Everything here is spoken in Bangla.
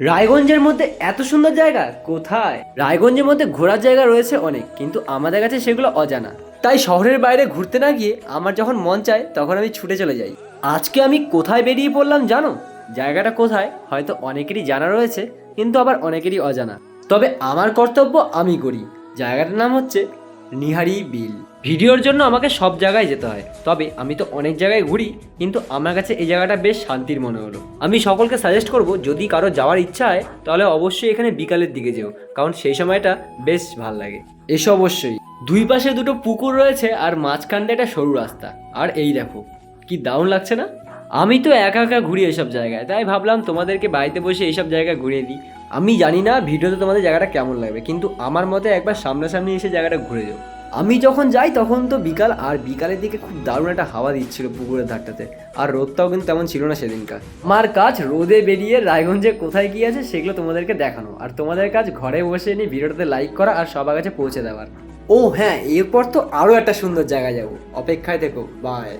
রায়গঞ্জের মধ্যে এত সুন্দর জায়গা কোথায়? রায়গঞ্জের মধ্যে ঘোরার জায়গা রয়েছে অনেক, কিন্তু আমাদের কাছে সেগুলো অজানা। তাই শহরের বাইরে ঘুরতে না গিয়ে আমার যখন মন চায় তখন আমি ছুটে চলে যাই। আজকে আমি কোথায় বেরিয়ে পড়লাম জানো? জায়গাটা কোথায় হয়তো অনেকেরই জানা রয়েছে, কিন্তু আবার অনেকেরই অজানা। তবে আমার কর্তব্য আমি করি। জায়গাটার নাম হচ্ছে নিহারি বিল। ভিডিওর জন্য আমাকে সব জায়গায় যেতে হয়, তবে আমি তো অনেক জায়গায় ঘুরি, কিন্তু আমার কাছে এই জায়গাটা বেশ শান্তির মনে হলো। আমি সকলকে সাজেস্ট করব, যদি কারো যাওয়ার ইচ্ছা হয় তাহলে অবশ্যই এখানে বিকালের দিকে যেও, কারণ সেই সময়টা বেশ ভালো লাগে। এসো অবশ্যই। দুই পাশে দুটো পুকুর রয়েছে আর মাঝখানটা একটা সরু রাস্তা। আর এই দেখো, কি দারুণ লাগছে না? আমি তো একা একা ঘুরি এসব জায়গায়, তাই ভাবলাম তোমাদেরকে বাড়িতে বসে এইসব জায়গা ঘুরিয়ে দিই। আমি জানি না ভিডিওতে তোমাদের জায়গাটা কেমন লাগবে, কিন্তু আমার মতে একবার সামনাসামনি এসে জায়গাটা ঘুরে যাও। আমি যখন যাই তখন তো বিকাল, আর বিকালের দিকে খুব দারুণ একটা হাওয়া দিচ্ছিল পুকুরের ধারটাতে। আর রোদটাও কিন্তু তেমন ছিল না সেদিনকার। আমার কাজ রোদে বেরিয়ে রায়গঞ্জে কোথায় কি আছে সেগুলো তোমাদেরকে দেখানো, আর তোমাদের কাজ ঘরে বসে নিয়ে ভিডিওটাতে লাইক করা আর সবার কাছে পৌঁছে দেওয়ার। ও হ্যাঁ, এরপর তো আরও একটা সুন্দর জায়গায় যাবো, অপেক্ষায় থেকো। বাই।